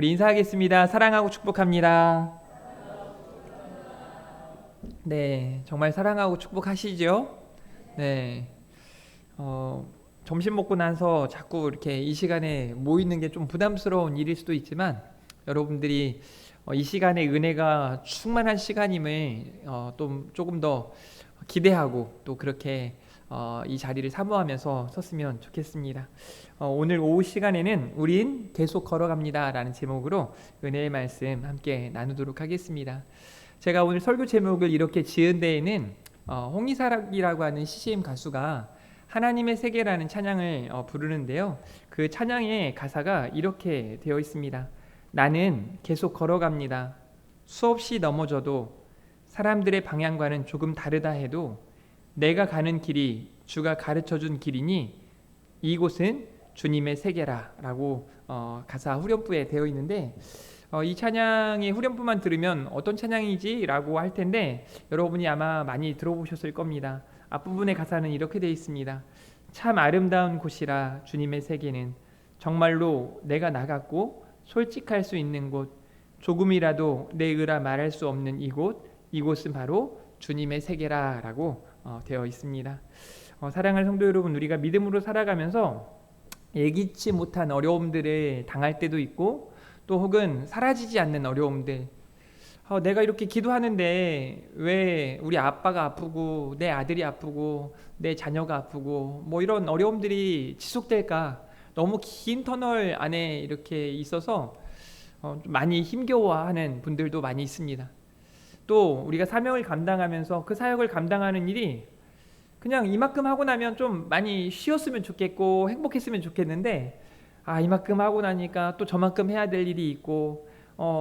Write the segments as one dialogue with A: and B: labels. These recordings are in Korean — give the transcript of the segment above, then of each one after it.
A: 우리 인사하겠습니다. 사랑하고 축복합니다. 네, 정말 사랑하고 축복하시죠? 네, 어, 점심 먹고 나서 자꾸 이렇게 이 시간에 모이는 게 좀 부담스러운 일일 수도 있지만 여러분들이 이 시간에 은혜가 충만한 시간임을 또 조금 더 기대하고 또 그렇게 이 자리를 사모하면서 섰으면 좋겠습니다. 오늘 오후 시간에는 우린 계속 걸어갑니다 라는 제목으로 은혜의 말씀 함께 나누도록 하겠습니다. 제가 오늘 설교 제목을 이렇게 지은 데에는 홍이사락이라고 하는 CCM 가수가 하나님의 세계라는 찬양을 부르는데요. 그 찬양의 가사가 이렇게 되어 있습니다. 나는 계속 걸어갑니다. 수없이 넘어져도 사람들의 방향과는 조금 다르다 해도 내가 가는 길이 주가 가르쳐준 길이니 이곳은 주님의 세계라 라고 가사 후렴부에 되어 있는데 이 찬양의 후렴부만 들으면 어떤 찬양이지? 라고 할 텐데 여러분이 아마 많이 들어보셨을 겁니다. 앞부분의 가사는 이렇게 되어 있습니다. 참 아름다운 곳이라 주님의 세계는 정말로 내가 나갔고 솔직할 수 있는 곳 조금이라도 내 의라 말할 수 없는 이곳은 바로 주님의 세계라 라고 되어 있습니다. 사랑하는 성도 여러분, 우리가 믿음으로 살아가면서 예기치 못한 어려움들을 당할 때도 있고 또 혹은 사라지지 않는 어려움들, 내가 이렇게 기도하는데 왜 우리 아빠가 아프고 내 아들이 아프고 내 자녀가 아프고 뭐 이런 어려움들이 지속될까, 너무 긴 터널 안에 이렇게 있어서 좀 많이 힘겨워하는 분들도 많이 있습니다. 또 우리가 사명을 감당하면서 그 사역을 감당하는 일이 그냥 이만큼 하고 나면 좀 많이 쉬었으면 좋겠고 행복했으면 좋겠는데 이만큼 하고 나니까 또 저만큼 해야 될 일이 있고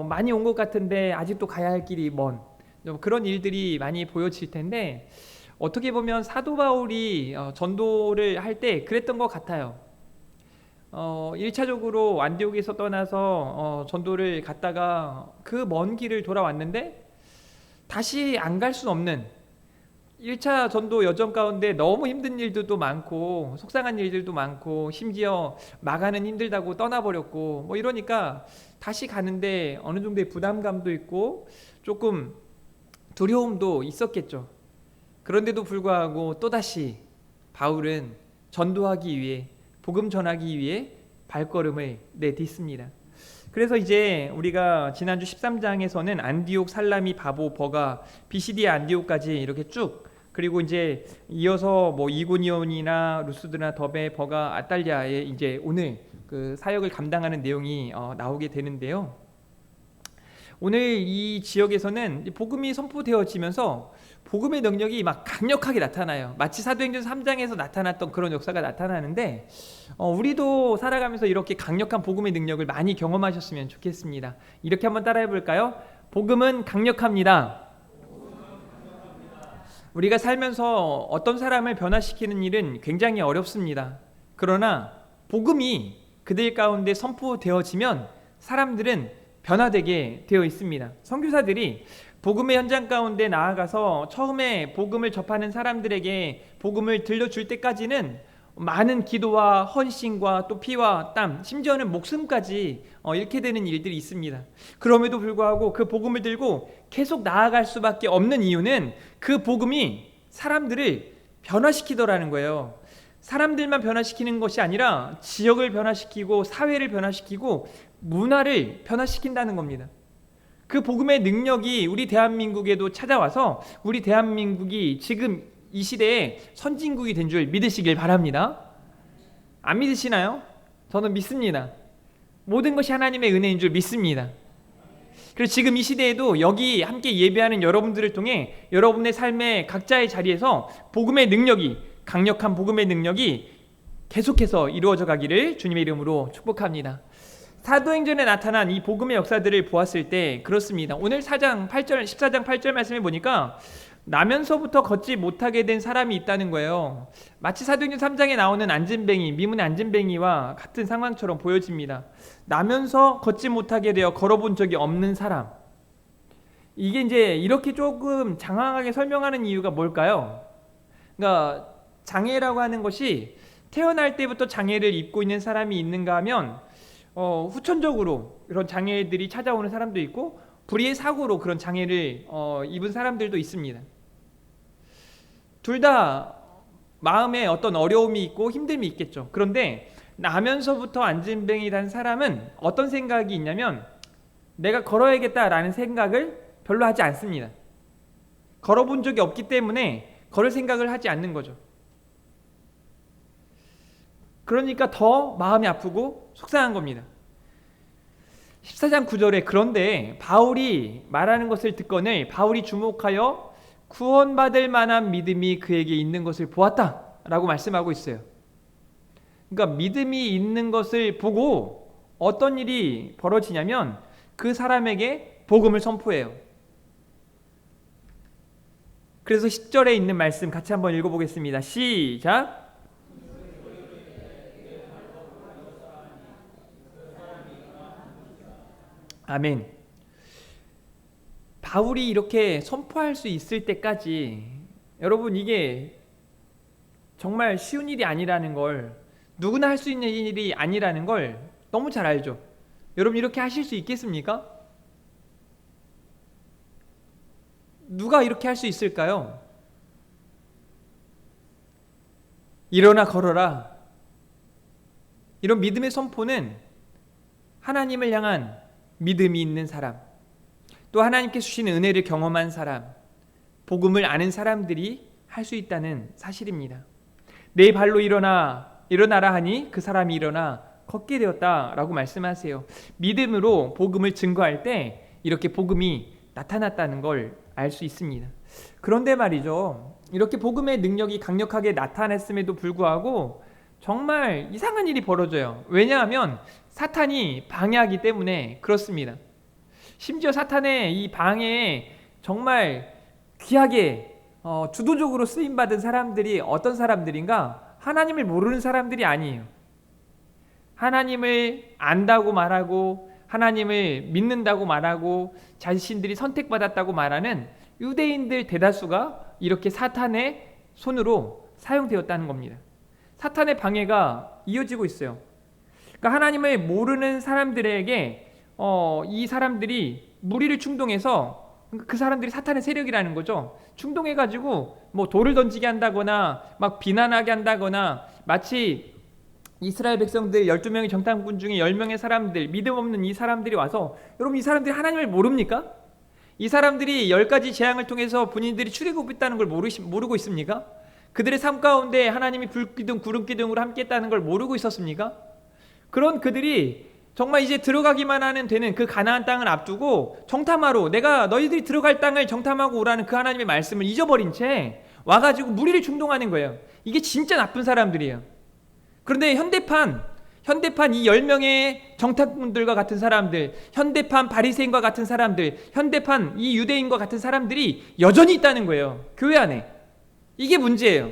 A: 많이 온 것 같은데 아직도 가야 할 길이 먼 그런 일들이 많이 보여질 텐데 어떻게 보면 사도 바울이 전도를 할 때 그랬던 것 같아요. 1차적으로 안디옥에서 떠나서 전도를 갔다가 그 먼 길을 돌아왔는데 다시 안 갈 수 없는 1차 전도 여정 가운데 너무 힘든 일들도 많고 속상한 일들도 많고 심지어 마가는 힘들다고 떠나버렸고 뭐 이러니까 다시 가는데 어느 정도의 부담감도 있고 조금 두려움도 있었겠죠. 그런데도 불구하고 또다시 바울은 전도하기 위해 복음 전하기 위해 발걸음을 내딛습니다. 그래서 이제 우리가 지난주 13장에서는 안디옥, 살라미, 바보, 버가, 비시디아 안디옥까지 이렇게 쭉, 그리고 이제 이어서 뭐 이고니온이나 루스드나 더베, 버가, 아탈리아에 이제 오늘 그 사역을 감당하는 내용이 나오게 되는데요. 오늘 이 지역에서는 복음이 선포되어지면서 복음의 능력이 막 강력하게 나타나요. 마치 사도행전 3장에서 나타났던 그런 역사가 나타나는데 우리도 살아가면서 이렇게 강력한 복음의 능력을 많이 경험하셨으면 좋겠습니다. 이렇게 한번 따라해 볼까요? 복음은 강력합니다. 우리가 살면서 어떤 사람을 변화시키는 일은 굉장히 어렵습니다. 그러나 복음이 그들 가운데 선포되어지면 사람들은 변화되게 되어 있습니다. 선교사들이 복음의 현장 가운데 나아가서 처음에 복음을 접하는 사람들에게 복음을 들려줄 때까지는 많은 기도와 헌신과 또 피와 땀, 심지어는 목숨까지 잃게 되는 일들이 있습니다. 그럼에도 불구하고 그 복음을 들고 계속 나아갈 수밖에 없는 이유는 그 복음이 사람들을 변화시키더라는 거예요. 사람들만 변화시키는 것이 아니라 지역을 변화시키고 사회를 변화시키고 문화를 변화시킨다는 겁니다. 그 복음의 능력이 우리 대한민국에도 찾아와서 우리 대한민국이 지금 이 시대에 선진국이 된 줄 믿으시길 바랍니다. 안 믿으시나요? 저는 믿습니다. 모든 것이 하나님의 은혜인 줄 믿습니다. 그래서 지금 이 시대에도 여기 함께 예배하는 여러분들을 통해 여러분의 삶의 각자의 자리에서 복음의 능력이, 강력한 복음의 능력이 계속해서 이루어져 가기를 주님의 이름으로 축복합니다. 사도행전에 나타난 이 복음의 역사들을 보았을 때 그렇습니다. 오늘 14장 8절 말씀해 보니까 나면서부터 걷지 못하게 된 사람이 있다는 거예요. 마치 사도행전 3장에 나오는 안진뱅이, 미문의 안진뱅이와 같은 상황처럼 보여집니다. 나면서 걷지 못하게 되어 걸어본 적이 없는 사람. 이게 이제 이렇게 조금 장황하게 설명하는 이유가 뭘까요? 그러니까 장애라고 하는 것이 태어날 때부터 장애를 입고 있는 사람이 있는가 하면 후천적으로 이런 장애들이 찾아오는 사람도 있고 불의의 사고로 그런 장애를 입은 사람들도 있습니다. 둘 다 마음에 어떤 어려움이 있고 힘듦이 있겠죠. 그런데 나면서부터 안진뱅이 단 사람은 어떤 생각이 있냐면 내가 걸어야겠다라는 생각을 별로 하지 않습니다. 걸어본 적이 없기 때문에 걸을 생각을 하지 않는 거죠. 그러니까 더 마음이 아프고 속상한 겁니다. 14장 9절에 그런데 바울이 말하는 것을 듣거늘 바울이 주목하여 구원받을 만한 믿음이 그에게 있는 것을 보았다 라고 말씀하고 있어요. 그러니까 믿음이 있는 것을 보고 어떤 일이 벌어지냐면 그 사람에게 복음을 선포해요. 그래서 10절에 있는 말씀 같이 한번 읽어보겠습니다. 시작. 아멘. 바울이 이렇게 선포할 수 있을 때까지 여러분 이게 정말 쉬운 일이 아니라는 걸, 누구나 할 수 있는 일이 아니라는 걸 너무 잘 알죠. 여러분 이렇게 하실 수 있겠습니까? 누가 이렇게 할 수 있을까요? 일어나 걸어라. 이런 믿음의 선포는 하나님을 향한 믿음이 있는 사람, 또 하나님께 주시는 은혜를 경험한 사람, 복음을 아는 사람들이 할 수 있다는 사실입니다. 내 발로 일어나라 하니 그 사람이 일어나 걷게 되었다라고 말씀하세요. 믿음으로 복음을 증거할 때 이렇게 복음이 나타났다는 걸 알 수 있습니다. 그런데 말이죠, 이렇게 복음의 능력이 강력하게 나타났음에도 불구하고 정말 이상한 일이 벌어져요. 왜냐하면 사탄이 방해하기 때문에 그렇습니다. 심지어 사탄의 이 방해에 정말 귀하게 주도적으로 쓰임받은 사람들이 어떤 사람들인가? 하나님을 모르는 사람들이 아니에요. 하나님을 안다고 말하고 하나님을 믿는다고 말하고 자신들이 선택받았다고 말하는 유대인들 대다수가 이렇게 사탄의 손으로 사용되었다는 겁니다. 사탄의 방해가 이어지고 있어요. 그러니까 하나님을 모르는 사람들에게 이 사람들이 무리를 충동해서, 그 사람들이 사탄의 세력이라는 거죠. 충동해가지고 뭐 돌을 던지게 한다거나 막 비난하게 한다거나, 마치 이스라엘 백성들 12명의 정탐꾼 중에 10명의 사람들, 믿음 없는 이 사람들이 와서, 여러분 이 사람들이 하나님을 모릅니까? 이 사람들이 10가지 재앙을 통해서 본인들이 출애굽했다는 걸 모르고 있습니까? 그들의 삶 가운데 하나님이 불기둥 구름기둥으로 함께했다는 걸 모르고 있었습니까? 그런 그들이 정말 이제 들어가기만 하는 되는 그 가나안 땅을 앞두고 정탐하러, 내가 너희들이 들어갈 땅을 정탐하고 오라는 그 하나님의 말씀을 잊어버린 채 와가지고 무리를 충동하는 거예요. 이게 진짜 나쁜 사람들이에요. 그런데 현대판 이 10명의 정탐꾼들과 같은 사람들, 현대판 바리새인과 같은 사람들, 현대판 이 유대인과 같은 사람들이 여전히 있다는 거예요. 교회 안에. 이게 문제예요.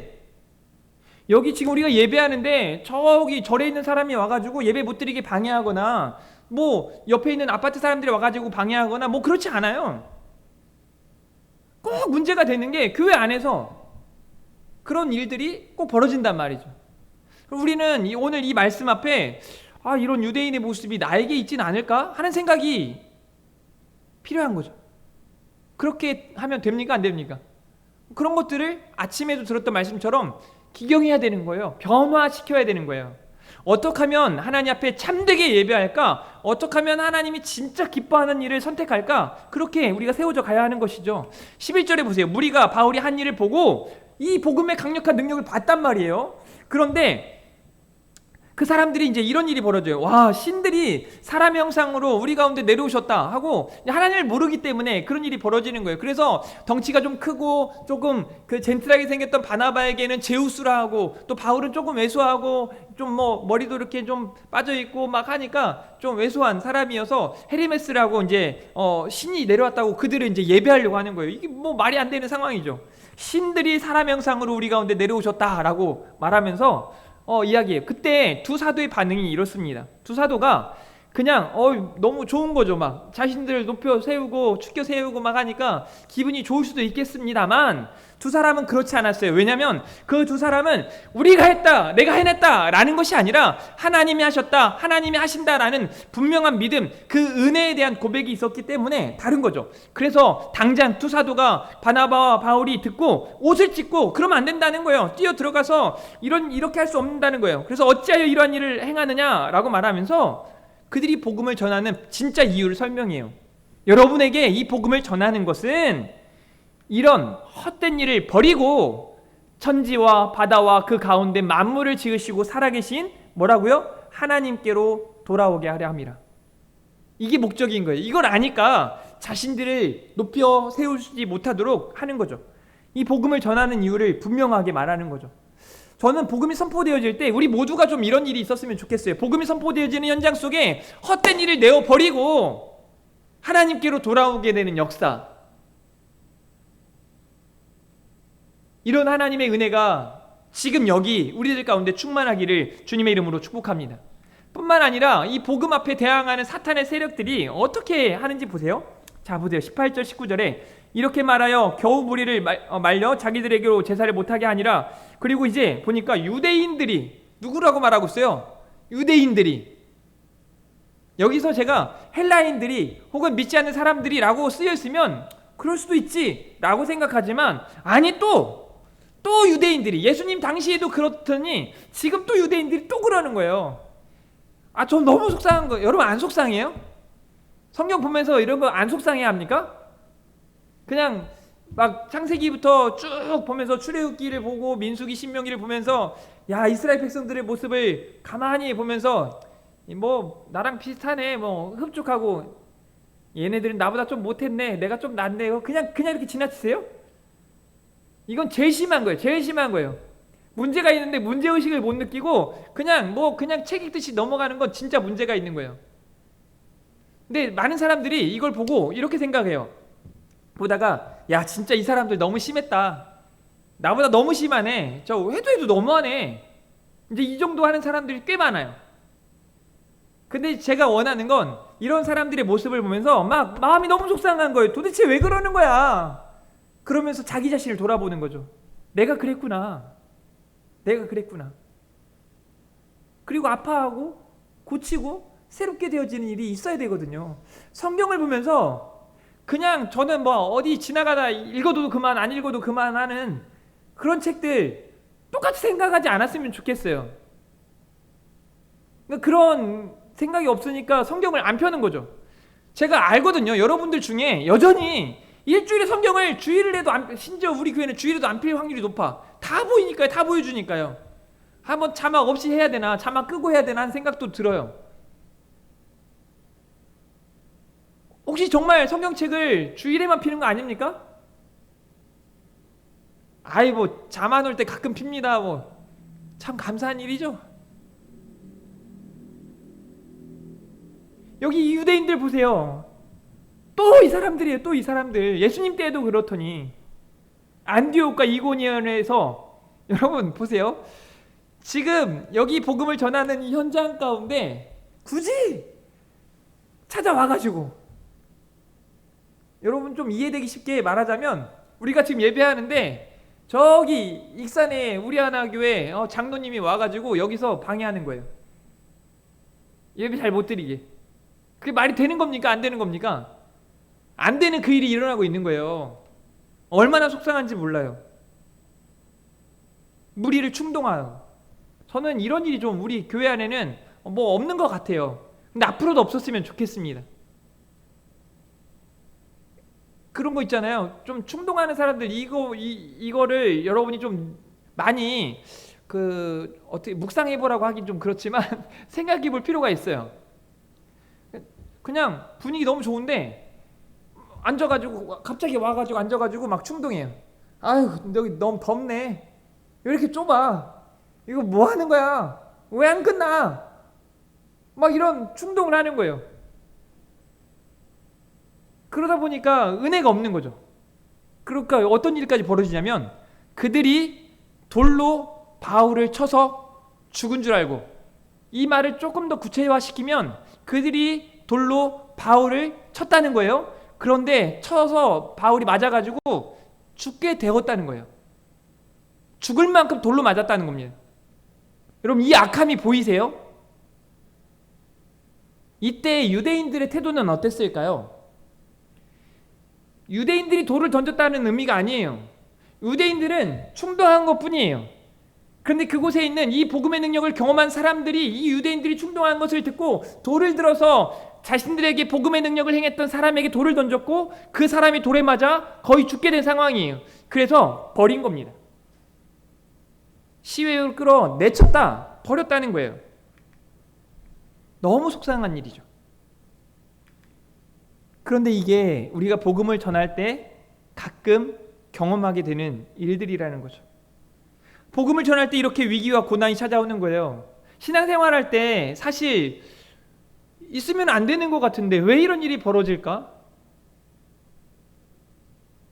A: 여기 지금 우리가 예배하는데 저기 절에 있는 사람이 와가지고 예배 못 드리게 방해하거나, 뭐 옆에 있는 아파트 사람들이 와가지고 방해하거나 뭐 그렇지 않아요. 꼭 문제가 되는 게 교회 안에서 그런 일들이 꼭 벌어진단 말이죠. 우리는 오늘 이 말씀 앞에 이런 유대인의 모습이 나에게 있진 않을까 하는 생각이 필요한 거죠. 그렇게 하면 됩니까? 안 됩니까? 그런 것들을 아침에도 들었던 말씀처럼 기경해야 되는 거예요. 변화시켜야 되는 거예요. 어떻게 하면 하나님 앞에 참되게 예배할까? 어떻게 하면 하나님이 진짜 기뻐하는 일을 선택할까? 그렇게 우리가 세워져 가야 하는 것이죠. 11절에 보세요. 무리가 바울이 한 일을 보고 이 복음의 강력한 능력을 봤단 말이에요. 그런데 그 사람들이 이제 이런 일이 벌어져요. 와, 신들이 사람의 형상으로 우리 가운데 내려오셨다 하고 하나님을 모르기 때문에 그런 일이 벌어지는 거예요. 그래서 덩치가 좀 크고 조금 그 젠틀하게 생겼던 바나바에게는 제우스라 하고, 또 바울은 조금 왜소하고 좀 뭐 머리도 이렇게 좀 빠져 있고 막 하니까 좀 왜소한 사람이어서 헤르메스라고 이제 신이 내려왔다고 그들을 이제 예배하려고 하는 거예요. 이게 뭐 말이 안 되는 상황이죠. 신들이 사람 형상으로 우리 가운데 내려오셨다라고 말하면서 이야기해요. 그때 두 사도의 반응이 이렇습니다. 두 사도가 그냥 너무 좋은 거죠. 막 자신들을 높여 세우고 축켜 세우고 막 하니까 기분이 좋을 수도 있겠습니다만, 두 사람은 그렇지 않았어요. 왜냐하면 그 두 사람은 우리가 했다, 내가 해냈다 라는 것이 아니라 하나님이 하셨다, 하나님이 하신다라는 분명한 믿음, 그 은혜에 대한 고백이 있었기 때문에 다른 거죠. 그래서 당장 두 사도가 바나바와 바울이 듣고 옷을 찢고 그러면 안 된다는 거예요. 뛰어 들어가서 이렇게 할 수 없다는 거예요. 그래서 어찌하여 이러한 일을 행하느냐라고 말하면서 그들이 복음을 전하는 진짜 이유를 설명해요. 여러분에게 이 복음을 전하는 것은 이런 헛된 일을 버리고 천지와 바다와 그 가운데 만물을 지으시고 살아계신 뭐라고요? 하나님께로 돌아오게 하려 함이라. 이게 목적인 거예요. 이걸 아니까 자신들을 높여 세우지 못하도록 하는 거죠. 이 복음을 전하는 이유를 분명하게 말하는 거죠. 저는 복음이 선포되어질 때 우리 모두가 좀 이런 일이 있었으면 좋겠어요. 복음이 선포되어지는 현장 속에 헛된 일을 내어버리고 하나님께로 돌아오게 되는 역사, 이런 하나님의 은혜가 지금 여기 우리들 가운데 충만하기를 주님의 이름으로 축복합니다. 뿐만 아니라 이 복음 앞에 대항하는 사탄의 세력들이 어떻게 하는지 보세요. 자, 보세요. 18절 19절에 이렇게 말하여 겨우 무리를 말려 자기들에게로 제사를 못하게 하니라. 그리고 이제 보니까 유대인들이 누구라고 말하고 있어요? 유대인들이. 여기서 제가 헬라인들이 혹은 믿지 않는 사람들이라고 쓰여있으면 그럴 수도 있지 라고 생각하지만, 아니 또 유대인들이, 예수님 당시에도 그렇더니 지금 또 유대인들이 또 그러는 거예요. 좀 너무 속상한 거예요. 여러분 안 속상해요? 성경 보면서 이런 거 안 속상해 합니까? 그냥 막 창세기부터 쭉 보면서 출애굽기를 보고 민수기 신명기를 보면서 야, 이스라엘 백성들의 모습을 가만히 보면서 뭐 나랑 비슷하네, 뭐 흡족하고 얘네들은 나보다 좀 못했네, 내가 좀 낫네, 그냥 이렇게 지나치세요? 이건 제일 심한 거예요. 제일 심한 거예요. 문제가 있는데 문제의식을 못 느끼고 그냥 책 읽듯이 넘어가는 건 진짜 문제가 있는 거예요. 근데 많은 사람들이 이걸 보고 이렇게 생각해요. 보다가 야, 진짜 이 사람들 너무 심했다, 나보다 너무 심하네, 저 해도 너무하네, 이제 이 정도 하는 사람들이 꽤 많아요. 근데 제가 원하는 건 이런 사람들의 모습을 보면서 막 마음이 너무 속상한 거예요. 도대체 왜 그러는 거야? 그러면서 자기 자신을 돌아보는 거죠. 내가 그랬구나. 그리고 아파하고 고치고 새롭게 되어지는 일이 있어야 되거든요. 성경을 보면서 그냥 저는 뭐 어디 지나가다 읽어도 그만, 안 읽어도 그만 하는 그런 책들 똑같이 생각하지 않았으면 좋겠어요. 그러니까 그런 생각이 없으니까 성경을 안 펴는 거죠. 제가 알거든요. 여러분들 중에 여전히 일주일에 성경을 주일을 해도 심지어 우리 교회는 주일에도 안 필 확률이 높아. 다 보이니까요. 다 보여주니까요. 한번 자막 없이 해야 되나, 자막 끄고 해야 되나 하는 생각도 들어요. 혹시 정말 성경책을 주일에만 피는 거 아닙니까? 뭐 잠 안 올 때 가끔 핍니다. 참 감사한 일이죠. 여기 유대인들 보세요. 또 이 사람들이에요. 또 이 사람들. 예수님 때에도 그렇더니 안디옥과 이고니온에서, 여러분 보세요. 지금 여기 복음을 전하는 이 현장 가운데 굳이 찾아와가지고, 여러분 좀 이해되기 쉽게 말하자면, 우리가 지금 예배하는데 저기 익산에 우리 하나 교회 장로님이 와가지고 여기서 방해하는 거예요. 예배 잘 못 드리게. 그게 말이 되는 겁니까? 안 되는 겁니까? 안 되는 그 일이 일어나고 있는 거예요. 얼마나 속상한지 몰라요. 무리를 충동하여. 저는 이런 일이 좀 우리 교회 안에는 뭐 없는 것 같아요. 근데 앞으로도 없었으면 좋겠습니다. 그런 거 있잖아요. 좀 충동하는 사람들, 이거를 여러분이 좀 많이 어떻게 묵상해보라고 하긴 좀 그렇지만 생각해볼 필요가 있어요. 그냥 분위기 너무 좋은데 앉아가지고 갑자기 와가지고 앉아가지고 막 충동해요. 아유, 여기 너무 덥네, 왜 이렇게 좁아, 이거 뭐 하는 거야, 왜 안 끝나, 막 이런 충동을 하는 거예요. 그러다 보니까 은혜가 없는 거죠. 그러니까 어떤 일까지 벌어지냐면, 그들이 돌로 바울을 쳐서 죽은 줄 알고, 이 말을 조금 더 구체화시키면 그들이 돌로 바울을 쳤다는 거예요. 그런데 쳐서 바울이 맞아가지고 죽게 되었다는 거예요. 죽을 만큼 돌로 맞았다는 겁니다. 여러분, 이 악함이 보이세요? 이때 유대인들의 태도는 어땠을까요? 유대인들이 돌을 던졌다는 의미가 아니에요. 유대인들은 충동한 것 뿐이에요. 그런데 그곳에 있는 이 복음의 능력을 경험한 사람들이 이 유대인들이 충동한 것을 듣고 돌을 들어서 자신들에게 복음의 능력을 행했던 사람에게 돌을 던졌고 그 사람이 돌에 맞아 거의 죽게 된 상황이에요. 그래서 버린 겁니다. 시외를 끌어 내쳤다, 버렸다는 거예요. 너무 속상한 일이죠. 그런데 이게 우리가 복음을 전할 때 가끔 경험하게 되는 일들이라는 거죠. 복음을 전할 때 이렇게 위기와 고난이 찾아오는 거예요. 신앙생활할 때 사실 있으면 안 되는 것 같은데 왜 이런 일이 벌어질까?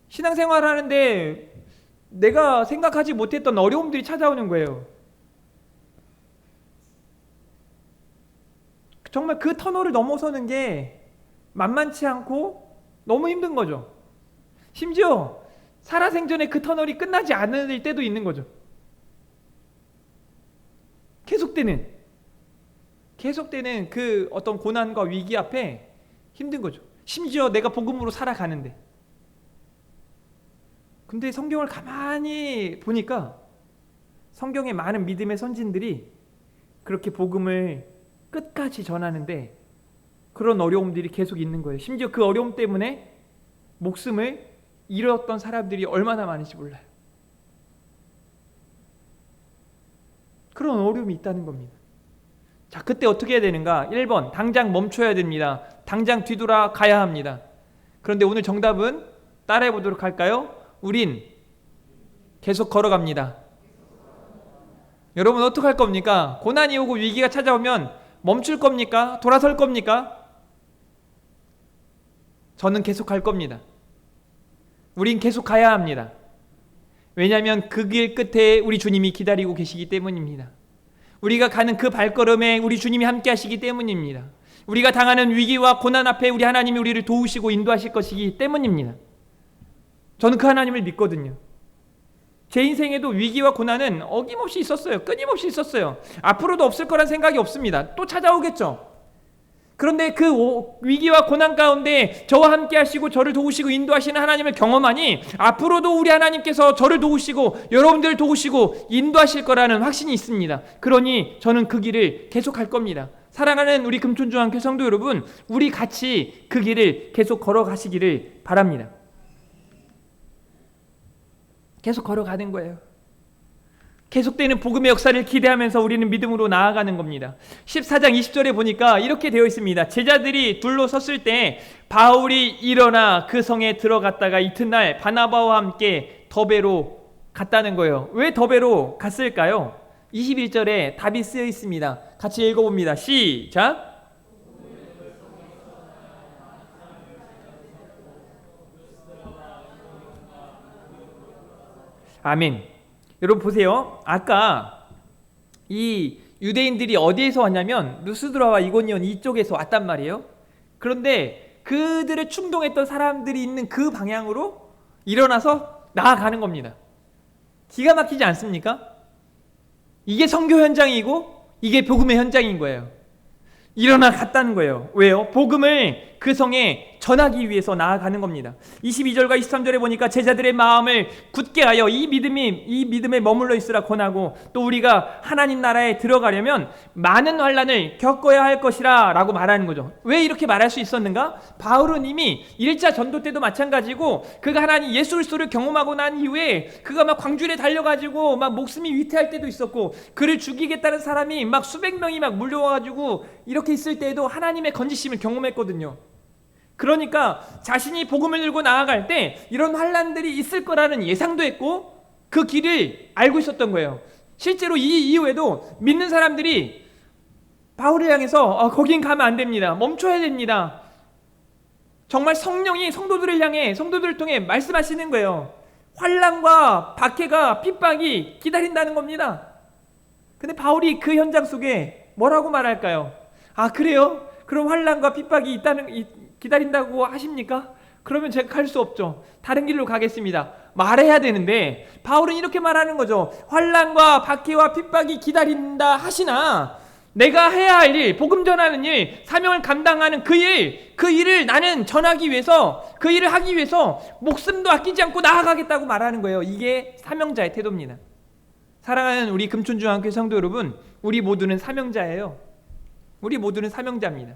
A: 신앙생활하는데 내가 생각하지 못했던 어려움들이 찾아오는 거예요. 정말 그 터널을 넘어서는 게 만만치 않고 너무 힘든 거죠. 심지어 살아생전에 그 터널이 끝나지 않을 때도 있는 거죠. 계속되는 그 어떤 고난과 위기 앞에 힘든 거죠. 심지어 내가 복음으로 살아가는데. 근데 성경을 가만히 보니까 성경의 많은 믿음의 선진들이 그렇게 복음을 끝까지 전하는데 그런 어려움들이 계속 있는 거예요. 심지어 그 어려움 때문에 목숨을 잃었던 사람들이 얼마나 많은지 몰라요. 그런 어려움이 있다는 겁니다. 자, 그때 어떻게 해야 되는가? 1번, 당장 멈춰야 됩니다. 당장 뒤돌아 가야 합니다. 그런데 오늘 정답은 따라해 보도록 할까요? 우린 계속 걸어갑니다. 여러분, 어떻게 할 겁니까? 고난이 오고 위기가 찾아오면 멈출 겁니까? 돌아설 겁니까? 저는 계속 갈 겁니다. 우린 계속 가야 합니다. 왜냐하면 그 길 끝에 우리 주님이 기다리고 계시기 때문입니다. 우리가 가는 그 발걸음에 우리 주님이 함께 하시기 때문입니다. 우리가 당하는 위기와 고난 앞에 우리 하나님이 우리를 도우시고 인도하실 것이기 때문입니다. 저는 그 하나님을 믿거든요. 제 인생에도 위기와 고난은 어김없이 있었어요. 끊임없이 있었어요. 앞으로도 없을 거란 생각이 없습니다. 또 찾아오겠죠. 그런데 그 위기와 고난 가운데 저와 함께 하시고 저를 도우시고 인도하시는 하나님을 경험하니 앞으로도 우리 하나님께서 저를 도우시고 여러분들을 도우시고 인도하실 거라는 확신이 있습니다. 그러니 저는 그 길을 계속할 겁니다. 사랑하는 우리 금촌중앙교 성도 여러분, 우리 같이 그 길을 계속 걸어가시기를 바랍니다. 계속 걸어가는 거예요. 계속되는 복음의 역사를 기대하면서 우리는 믿음으로 나아가는 겁니다. 14장 20절에 보니까 이렇게 되어 있습니다. 제자들이 둘로 섰을 때 바울이 일어나 그 성에 들어갔다가 이튿날 바나바와 함께 더베로 갔다는 거예요. 왜 더베로 갔을까요? 21절에 답이 쓰여 있습니다. 같이 읽어봅니다. 시작! 아멘. 여러분 보세요. 아까 이 유대인들이 어디에서 왔냐면 루스드라와 이고니온 이쪽에서 왔단 말이에요. 그런데 그들의 충동했던 사람들이 있는 그 방향으로 일어나서 나아가는 겁니다. 기가 막히지 않습니까? 이게 선교 현장이고 이게 복음의 현장인 거예요. 일어나 갔다는 거예요. 왜요? 복음을 그 성에 전하기 위해서 나아가는 겁니다. 22절과 23절에 보니까 제자들의 마음을 굳게 하여 이 믿음에 머물러 있으라 권하고 또 우리가 하나님 나라에 들어가려면 많은 환난을 겪어야 할 것이라 라고 말하는 거죠. 왜 이렇게 말할 수 있었는가? 바울은 이미 1차 전도 때도 마찬가지고 그가 하나님 예수 그리스도를 경험하고 난 이후에 그가 막 광주리에 달려가지고 막 목숨이 위태할 때도 있었고 그를 죽이겠다는 사람이 막 수백 명이 막 몰려와가지고 이렇게 있을 때에도 하나님의 건지심을 경험했거든요. 그러니까 자신이 복음을 들고 나아갈 때 이런 환난들이 있을 거라는 예상도 했고 그 길을 알고 있었던 거예요. 실제로 이 이후에도 믿는 사람들이 바울을 향해서 거긴 가면 안 됩니다. 멈춰야 됩니다. 정말 성령이 성도들을 향해 성도들을 통해 말씀하시는 거예요. 환난과 박해가 핍박이 기다린다는 겁니다. 근데 바울이 그 현장 속에 뭐라고 말할까요? 아, 그래요? 그런 환난과 핍박이 기다린다고 하십니까? 그러면 제가 갈 수 없죠. 다른 길로 가겠습니다. 말해야 되는데 바울은 이렇게 말하는 거죠. 환난과 박해와 핍박이 기다린다 하시나 내가 해야 할 일, 복음 전하는 일, 사명을 감당하는 그 일을 나는 전하기 위해서, 그 일을 하기 위해서 목숨도 아끼지 않고 나아가겠다고 말하는 거예요. 이게 사명자의 태도입니다. 사랑하는 우리 금촌중앙교회 성도 여러분, 우리 모두는 사명자예요. 우리 모두는 사명자입니다.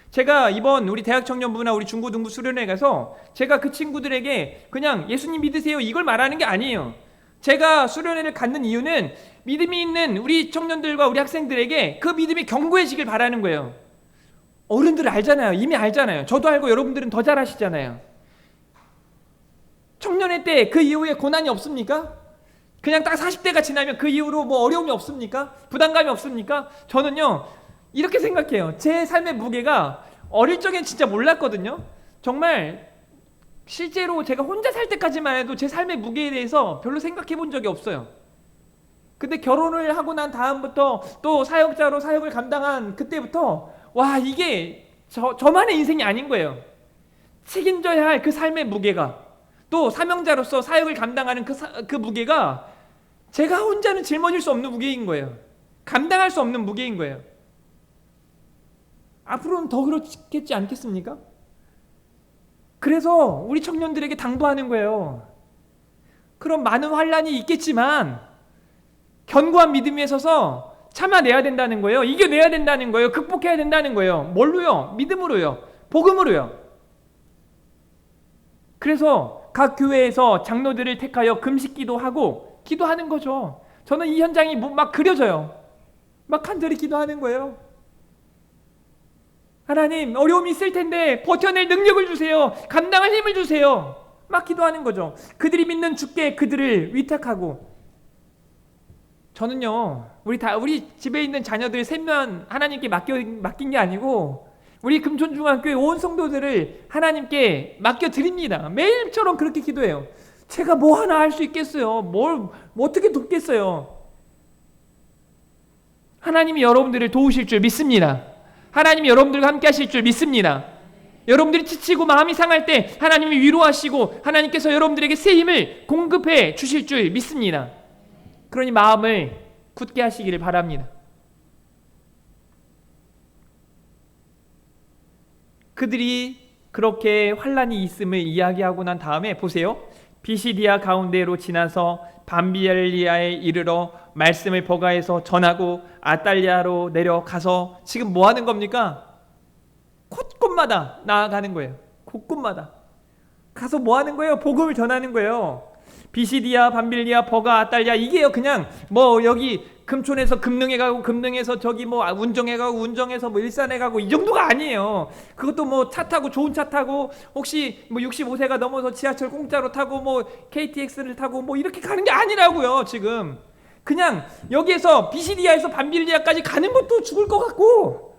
A: 제가 이번 우리 대학청년부나 우리 중고등부 수련회 가서 제가 그 친구들에게 그냥 예수님 믿으세요 이걸 말하는 게 아니에요. 제가 수련회를 갖는 이유는 믿음이 있는 우리 청년들과 우리 학생들에게 그 믿음이 견고해지길 바라는 거예요. 어른들 알잖아요. 이미 알잖아요. 저도 알고 여러분들은 더 잘 아시잖아요. 청년회 때 그 이후에 고난이 없습니까? 그냥 딱 40대가 지나면 그 이후로 뭐 어려움이 없습니까? 부담감이 없습니까? 저는요 이렇게 생각해요. 제 삶의 무게가 어릴 적엔 진짜 몰랐거든요. 정말 실제로 제가 혼자 살 때까지만 해도 제 삶의 무게에 대해서 별로 생각해 본 적이 없어요. 근데 결혼을 하고 난 다음부터 또 사역자로 사역을 감당한 그때부터 와 이게 저만의 인생이 아닌 거예요. 책임져야 할 그 삶의 무게가 또 사명자로서 사역을 감당하는 그 무게가 제가 혼자는 짊어질 수 없는 무게인 거예요. 감당할 수 없는 무게인 거예요. 앞으로는 더 그렇겠지 않겠습니까? 그래서 우리 청년들에게 당부하는 거예요. 그럼 많은 환난이 있겠지만 견고한 믿음 위에 서서 참아내야 된다는 거예요. 이겨내야 된다는 거예요. 극복해야 된다는 거예요. 뭘로요? 믿음으로요. 복음으로요. 그래서 각 교회에서 장로들을 택하여 금식기도 하고 기도하는 거죠. 저는 이 현장이 막 그려져요. 막 간절히 기도하는 거예요. 하나님 어려움이 있을 텐데 버텨낼 능력을 주세요. 감당할 힘을 주세요. 막 기도하는 거죠. 그들이 믿는 주께 그들을 위탁하고 저는요 우리 집에 있는 자녀들 셋만 하나님께 맡긴 게 아니고 우리 금촌중앙교회 온 성도들을 하나님께 맡겨드립니다. 매일처럼 그렇게 기도해요. 제가 뭐 하나 할 수 있겠어요? 뭐 어떻게 돕겠어요? 하나님이 여러분들을 도우실 줄 믿습니다. 하나님이 여러분들과 함께 하실 줄 믿습니다. 여러분들이 지치고 마음이 상할 때 하나님이 위로하시고 하나님께서 여러분들에게 새 힘을 공급해 주실 줄 믿습니다. 그러니 마음을 굳게 하시기를 바랍니다. 그들이 그렇게 환난이 있음을 이야기하고 난 다음에 보세요. 비시디아 가운데로 지나서 밤비엘리아에 이르러 말씀을 버가에서 전하고 아달리아로 내려가서 지금 뭐 하는 겁니까? 곳곳마다 나아가는 거예요. 곳곳마다 가서 뭐 하는 거예요? 복음을 전하는 거예요. 비시디아, 밤빌리아, 버가, 아달리아 이게요 그냥 뭐 여기 금촌에서 금능에 가고 금능에서 저기 뭐 운정에 가고 운정에서 뭐 일산에 가고 이 정도가 아니에요. 그것도 뭐 차 타고 좋은 차 타고 혹시 뭐 65세가 넘어서 지하철 공짜로 타고 뭐 KTX를 타고 뭐 이렇게 가는 게 아니라고요. 지금 그냥 여기에서 비시디아에서 밤빌리아까지 가는 것도 죽을 것 같고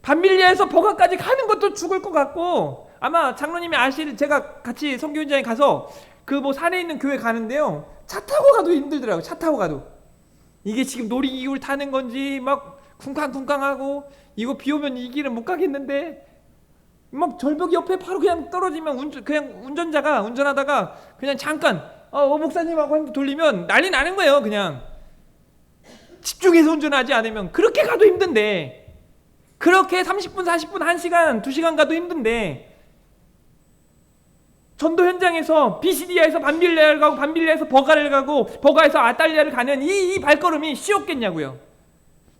A: 밤빌리아에서 버가까지 가는 것도 죽을 것 같고 아마 장로님이 제가 같이 선교 현장에 가서 그 뭐 산에 있는 교회 가는데요 차 타고 가도 힘들더라고요. 차 타고 가도 이게 지금 놀이기구를 타는 건지 막 쿵쾅쿵쾅하고 이거 비 오면 이 길은 못 가겠는데 막 절벽 옆에 바로 그냥 떨어지면 그냥 운전자가 운전하다가 그냥 잠깐 목사님하고 한번 돌리면 난리 나는 거예요. 그냥 집중해서 운전하지 않으면 그렇게 가도 힘든데 그렇게 30분 40분 1시간 2시간 가도 힘든데 전도 현장에서 비시디아에서 밤빌리아를 가고 밤빌리아에서 버가를 가고 버가에서 아달리아를 가는 이 발걸음이 쉬웠겠냐고요.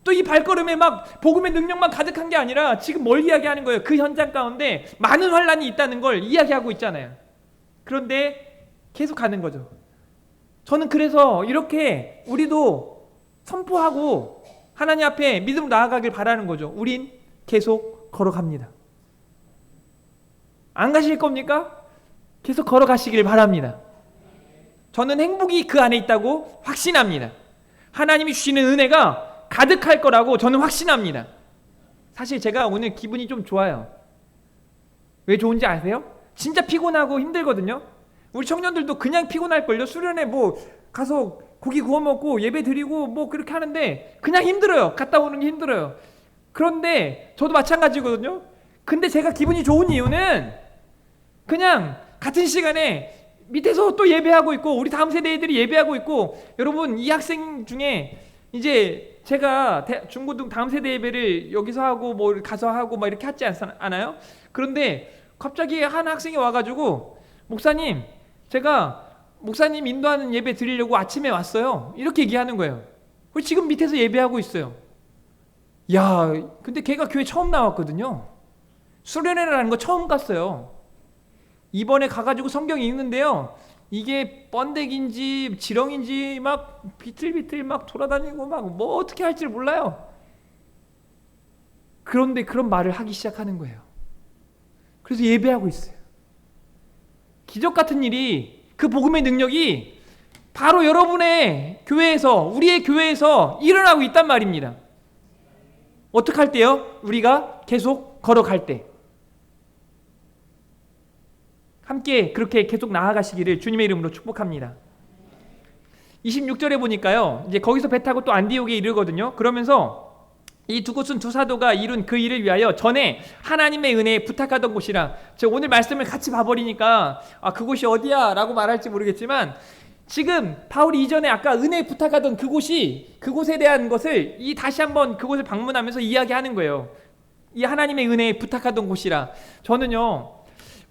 A: 또 이 발걸음에 막 복음의 능력만 가득한 게 아니라 지금 뭘 이야기하는 거예요? 그 현장 가운데 많은 환난이 있다는 걸 이야기하고 있잖아요. 그런데 계속 가는 거죠. 저는 그래서 이렇게 우리도 선포하고 하나님 앞에 믿음으로 나아가길 바라는 거죠. 우린 계속 걸어갑니다. 안 가실 겁니까? 계속 걸어가시길 바랍니다. 저는 행복이 그 안에 있다고 확신합니다. 하나님이 주시는 은혜가 가득할 거라고 저는 확신합니다. 사실 제가 오늘 기분이 좀 좋아요. 왜 좋은지 아세요? 진짜 피곤하고 힘들거든요. 우리 청년들도 그냥 피곤할걸요. 수련회 뭐 가서 고기 구워 먹고 예배 드리고 뭐 그렇게 하는데 그냥 힘들어요. 갔다 오는 게 힘들어요. 그런데 저도 마찬가지거든요. 근데 제가 기분이 좋은 이유는 그냥 같은 시간에 밑에서 또 예배하고 있고 우리 다음 세대 애들이 예배하고 있고, 여러분 이 학생 중에 이제 제가 중고등 다음 세대 예배를 여기서 하고 뭐 가서 하고 막 이렇게 하지 않아요? 그런데 갑자기 한 학생이 와가지고 목사님, 제가 목사님 인도하는 예배 드리려고 아침에 왔어요, 이렇게 얘기하는 거예요. 그리고 지금 밑에서 예배하고 있어요. 야, 근데 걔가 교회 처음 나왔거든요. 수련회라는 거 처음 갔어요. 이번에 가가지고 성경 읽는데요, 이게 번데기인지 지렁인지 막 비틀비틀 막 돌아다니고 막 뭐 어떻게 할지 몰라요. 그런데 그런 말을 하기 시작하는 거예요. 그래서 예배하고 있어요. 기적 같은 일이, 그 복음의 능력이 바로 여러분의 교회에서, 우리의 교회에서 일어나고 있단 말입니다. 어떻게 할 때요? 우리가 계속 걸어갈 때. 함께 그렇게 계속 나아가시기를 주님의 이름으로 축복합니다. 26절에 보니까요, 이제 거기서 배 타고 또 안디옥에 이르거든요. 그러면서 이 두 곳은 두 사도가 이룬 그 일을 위하여 전에 하나님의 은혜에 부탁하던 곳이라. 제가 오늘 말씀을 같이 봐버리니까 그곳이 어디야? 라고 말할지 모르겠지만, 지금 바울이 이전에 아까 은혜에 부탁하던 그곳에 대한 것을 다시 한번 그곳을 방문하면서 이야기하는 거예요. 이 하나님의 은혜에 부탁하던 곳이라. 저는요,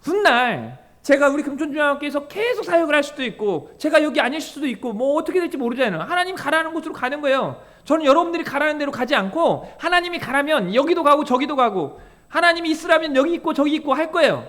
A: 훗날 제가 우리 금천중앙교회에서 계속 사역을 할 수도 있고, 제가 여기 아닐 수도 있고, 뭐 어떻게 될지 모르잖아요. 하나님 가라는 곳으로 가는 거예요. 저는 여러분들이 가라는 대로 가지 않고, 하나님이 가라면 여기도 가고 저기도 가고, 하나님이 있으라면 여기 있고 저기 있고 할 거예요.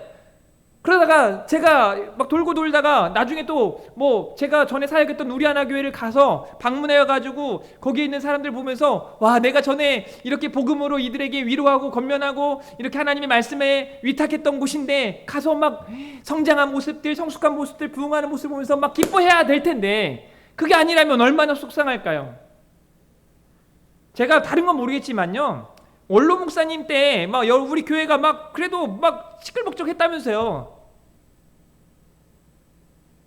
A: 그러다가 제가 막 돌고 돌다가 나중에 또 뭐 제가 전에 사역했던 우리 하나 교회를 가서 방문해가지고 거기에 있는 사람들 보면서, 와, 내가 전에 이렇게 복음으로 이들에게 위로하고 권면하고 이렇게 하나님의 말씀에 위탁했던 곳인데, 가서 막 성장한 모습들, 성숙한 모습들, 부흥하는 모습을 보면서 막 기뻐해야 될 텐데, 그게 아니라면 얼마나 속상할까요? 제가 다른 건 모르겠지만요, 원로 목사님 때 막 우리 교회가 막 그래도 막 시끌벅적했다면서요.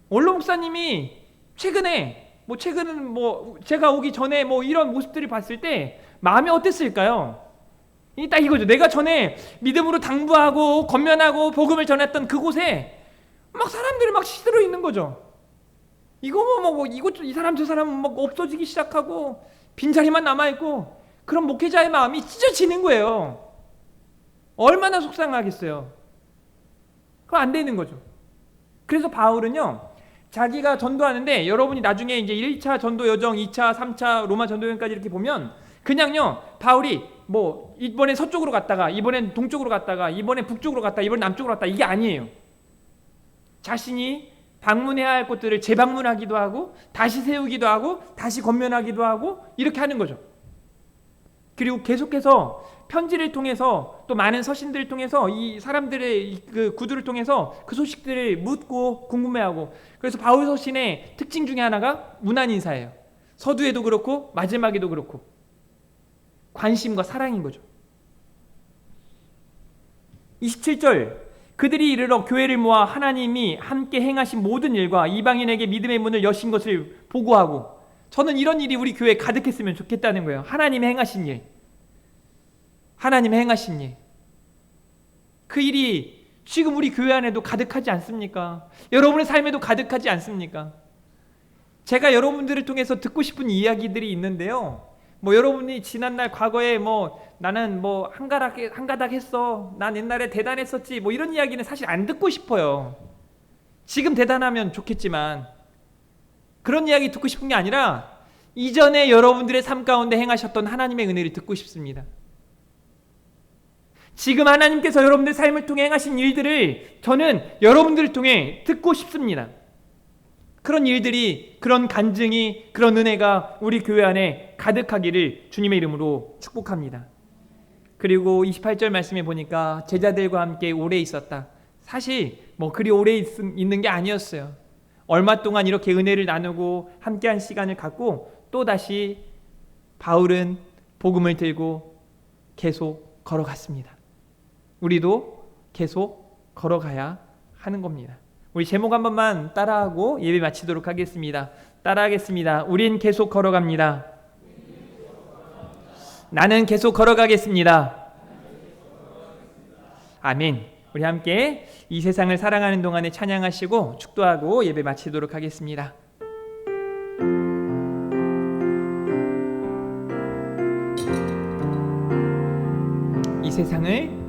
A: 원로 목사님이 최근은 뭐 제가 오기 전에 뭐 이런 모습들을 봤을 때 마음이 어땠을까요? 딱 이거죠. 내가 전에 믿음으로 당부하고 권면하고 복음을 전했던 그곳에 막 사람들이 막 시들어 있는 거죠. 이거 이곳 이 사람 저 사람은 막 없어지기 시작하고 빈자리만 남아 있고, 그런 목회자의 마음이 찢어지는 거예요. 얼마나 속상하겠어요. 그럼 안 되는 거죠. 그래서 바울은요, 자기가 전도하는데, 여러분이 나중에 이제 1차 전도 여정, 2차, 3차 로마 전도 여정까지 이렇게 보면 그냥요, 바울이 뭐 이번엔 서쪽으로 갔다가 이번엔 동쪽으로 갔다가 이번엔 북쪽으로 갔다가 이번엔 남쪽으로 갔다가 이게 아니에요. 자신이 방문해야 할 곳들을 재방문하기도 하고 다시 세우기도 하고 다시 권면하기도 하고 이렇게 하는 거죠. 그리고 계속해서 편지를 통해서 또 많은 서신들을 통해서 이 사람들의 그 구두를 통해서 그 소식들을 묻고 궁금해하고. 그래서 바울 서신의 특징 중에 하나가 문안 인사예요. 서두에도 그렇고 마지막에도 그렇고 관심과 사랑인 거죠. 27절, 그들이 이르러 교회를 모아 하나님이 함께 행하신 모든 일과 이방인에게 믿음의 문을 여신 것을 보고하고. 저는 이런 일이 우리 교회에 가득했으면 좋겠다는 거예요. 하나님의 행하신 일, 하나님의 행하신 일. 그 일이 지금 우리 교회 안에도 가득하지 않습니까? 여러분의 삶에도 가득하지 않습니까? 제가 여러분들을 통해서 듣고 싶은 이야기들이 있는데요, 뭐 여러분이 지난날 과거에 뭐 나는 뭐 한가닥 했어, 난 옛날에 대단했었지, 뭐 이런 이야기는 사실 안 듣고 싶어요. 지금 대단하면 좋겠지만 그런 이야기 듣고 싶은 게 아니라 이전에 여러분들의 삶 가운데 행하셨던 하나님의 은혜를 듣고 싶습니다. 지금 하나님께서 여러분들의 삶을 통해 행하신 일들을 저는 여러분들을 통해 듣고 싶습니다. 그런 일들이, 그런 간증이, 그런 은혜가 우리 교회 안에 가득하기를 주님의 이름으로 축복합니다. 그리고 28절 말씀에 보니까 제자들과 함께 오래 있었다. 사실 뭐 그리 오래 있는 게 아니었어요. 얼마 동안 이렇게 은혜를 나누고 함께한 시간을 갖고 또다시 바울은 복음을 들고 계속 걸어갔습니다. 우리도 계속 걸어가야 하는 겁니다. 우리 제목 한 번만 따라하고 예배 마치도록 하겠습니다. 따라하겠습니다. 우린 계속 걸어갑니다. 나는 계속 걸어가겠습니다. 아멘. 우리 함께 이 세상을 사랑하는 동안에 찬양하시고 축도하고 예배 마치도록 하겠습니다. 이 세상을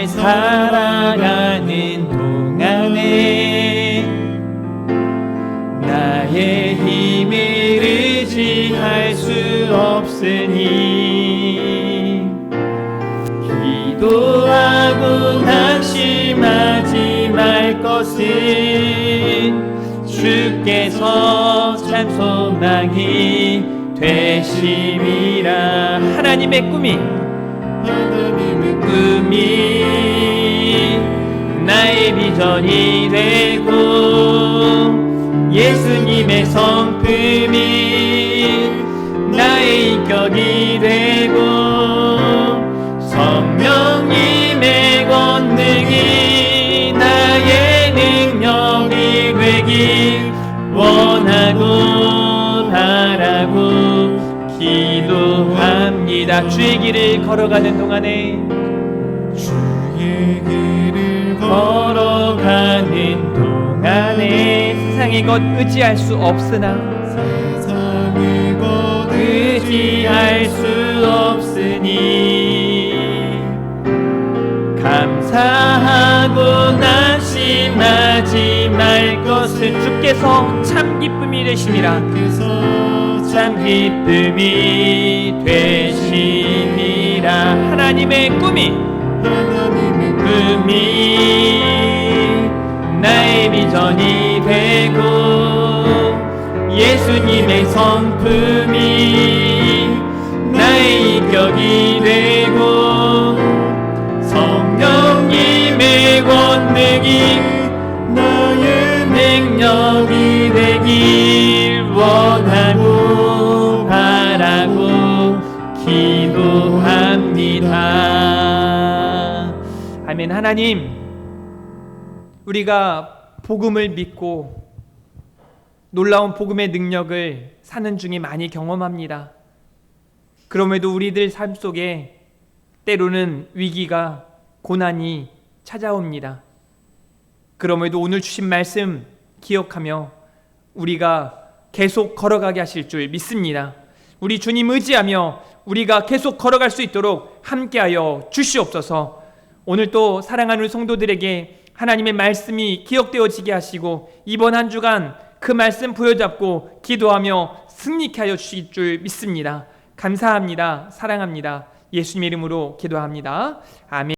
A: 살아가는 동안에 나의 힘을 의지할 수 없으니 기도하고 낙심하지 말 것은 주께서 참 소망이 되심이라. 하나님의 꿈이 나의 비전이 되고 예수님의 성품이 나의 인격이 되고 성령님의 권능이 나의 능력이 되길 원하고 바라고 기도합니다. 주의 길을 걸어가는 동안에 세상의 것 의지할 수 없으나 의지할 수 없으니 감사하고 낙심하지 말 것은 주께서 참 기쁨이 되심이라. 참 기쁨이 되심이라. 하나님의 꿈이 나의 비전이 되고 예수님의 성품이 나의 인격이 되고 성령님의 권능이 나의 능력이 되길 원하고 바라고 기도합니다. 아멘. 하나님, 우리가 복음을 믿고 놀라운 복음의 능력을 사는 중에 많이 경험합니다. 그럼에도 우리들 삶 속에 때로는 위기가 고난이 찾아옵니다. 그럼에도 오늘 주신 말씀 기억하며 우리가 계속 걸어가게 하실 줄 믿습니다. 우리 주님 의지하며 우리가 계속 걸어갈 수 있도록 함께하여 주시옵소서. 오늘 또 사랑하는 성도들에게 하나님의 말씀이 기억되어지게 하시고 이번 한 주간 그 말씀 부여잡고 기도하며 승리케 하여 주실 줄 믿습니다. 감사합니다. 사랑합니다. 예수님의 이름으로 기도합니다. 아멘.